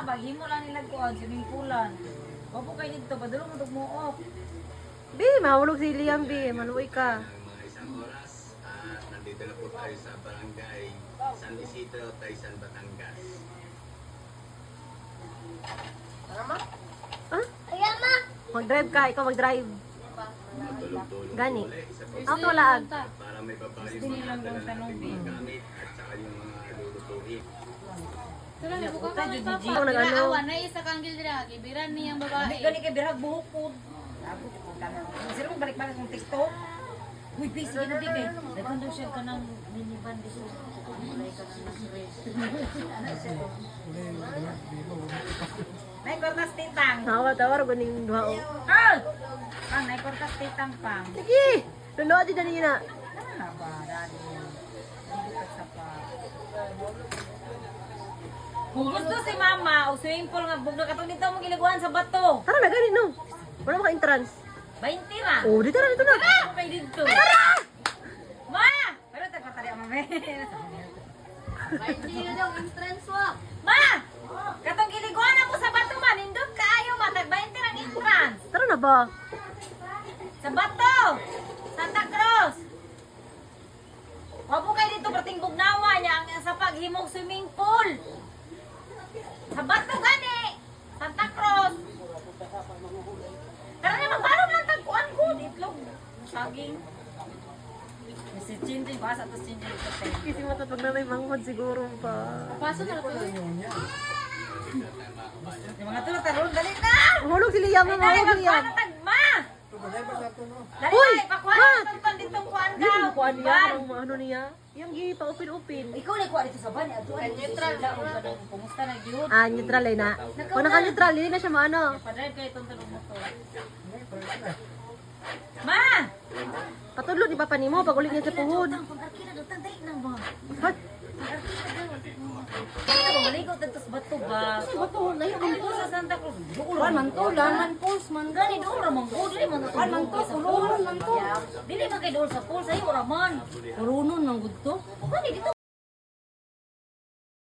baghimo lang nila kuan swimming poolan. Opo kay dito padulong mo tugmuok. Bi, mahulog si Liam, Bi. Maluwi ka. Mga isang oras at nandito na po tayo sa barangay San Isidro, Taysan, Batangas. Ha? Mag-drive ka, ikaw mag-drive. Matulog-tulog Gani. uli. Isa po Auto laag. para may baba yung Gusto nilang mga dala tanong, nating Bi. mga gamit at saka yung mga lulutuin. Sila ni buka kami Gigi. papa. Ako nag-ano. Biraawan na isa kang gildira, gibiran niyang Gani babae. gani kay birag buhok po. Ako ko tanong. Sino mo balik-balik ng TikTok? Uy, busy na di kay. Dagan daw siya ka ng minivan di siya. Mulay ka ng Nay kortas titang. Tawar-tawar, ganing duha. Ah! Pang nay kortas titang pang. Sige! Lunoa din na niya. Ano na ba, Daddy? Hindi ka sa pa. Kung gusto si Mama, o swimming pool nga, bugna ka dito mo giliguan sa bato. Tara na, gani no. Wala maka-entrance. 20 ra. Oh, dito na, dito na. Tara! Pay dito. Tara! Ma! Pero tagpatari ang mame. Hindi yun yung entrance wa. Ma! Katong giliguan na mo sa bato man, indot ka ayaw ma, tag 20 rang entrance. Tara na ba? Sa bato! Santa Cruz! Wapo kayo dito, perting bugnawa niya ang sa paghimog swimming pool. Sa bato gani! Santa Cruz! Tara na, magbalog lang tagkuan ko. Itlog. Saging. Si Chinjin ko, asa to si Chinjin ko. Kasi matapag na may manghod siguro pa. Pasok na to. Yung mga tulo, taron, dali na! Mahulog si Liam, Ay, mahulog si Liam. magkuhan na tagma! Dali Uy! na, ipakuhan Ma! na tagpan ditong kuhan Hindi daw. ko kuha niya, Ban. parang ano niya. Yung pa-upin-upin. Ikaw na kuha dito sa ban. Neutral. Kumusta na gyud? Ah, neutral eh na. Kung naka-neutral, hindi na siya maano. Padrive kayo itong tanong mo to. Ma! Patulog, di ba pa nimo pag ulit niya sa puhod. Pag-arkina, dutang dali na ba? What? Kaya ba, maligot dito sa bato ba? Bato, layo Dito sa Santa Cruz. Kuan man to, man pulse man. Gani doon ramang ko, dili man Kuan man to, puluhan man to. Dili man kay doon sa pool, sa'yo raman. Purunon nang gud to. O gani dito